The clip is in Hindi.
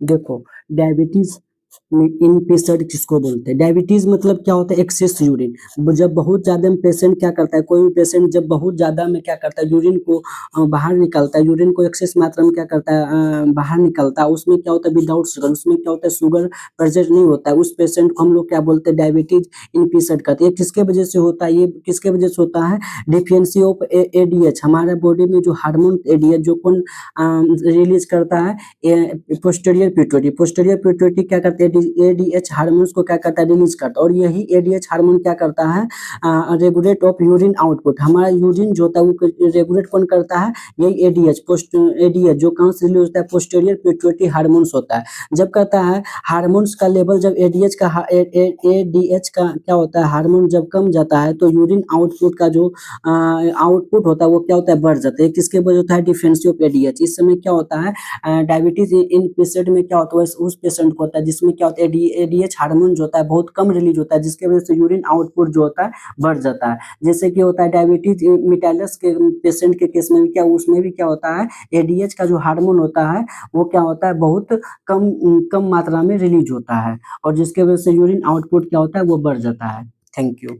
देखो, डायबिटीज इन पेशेंट किसको बोलते हैं? डायबिटीज मतलब क्या होता है? Excess urine. जब बहुत ज्यादा में पेशेंट क्या करता है, कोई भी पेशेंट जब बहुत ज्यादा में क्या करता है, यूरिन को बाहर निकालता है, यूरिन को एक्सेस मात्रा में क्या करता है, बाहर निकालता है, उसमें क्या होता है, विदाउट शुगर, उसमें क्या होता है, शुगर प्रेजेंट नहीं होता है, उस पेशेंट को हम लोग क्या बोलते हैं, डायबिटीज इन पेशेंट कहते हैं। ये किसके वजह से होता है? ये किसके वजह से होता है? Deficiency of ADH. हमारे बॉडी में जो हार्मोन एडीएच जो कौन रिलीज करता है? Posterior pituitary. पोस्टीरियर पिट्यूटरी क्या करते हैं? एडीएच हार्मोन्स को क्या करता है? रिलीज करता है। और यही एडीएच हार्मोन क्या करता है? Regulate of urine output. हमारा यूरिन जो होता है वो रेगुलेट कौन करता है? यही एडीएच जो कहाँ से रिलीज होता है? पोस्टीरियर पिट्यूटरी हार्मोन्स होता है। जब कहता है हार्मोन्स का लेवल, जब एडीएच का क्या होता है, हार्मोन जब कम जाता है तो यूरिन आउटपुट का जो आउटपुट होता है वो क्या होता है? बढ़ जाता है। किसके वजह होता है? Deficiency of ADH. इस समय क्या होता है, डायबिटीज इन पेशेंट में क्या होता है, उस पेशेंट को होता है जिसमें क्या होता है, एडीएच हार्मोन जो होता है बहुत कम रिलीज होता है, जिसके वजह से यूरिन आउटपुट जो होता है बढ़ जाता है। जैसे कि होता है डायबिटीज मिटाइलस के पेशेंट के केस में भी क्या, उसमें भी क्या होता है, एडीएच का जो हार्मोन होता है वो क्या होता है, बहुत कम कम मात्रा में रिलीज होता है, और जिसके वजह से यूरिन आउटपुट क्या होता है वो बढ़ जाता है। Thank you.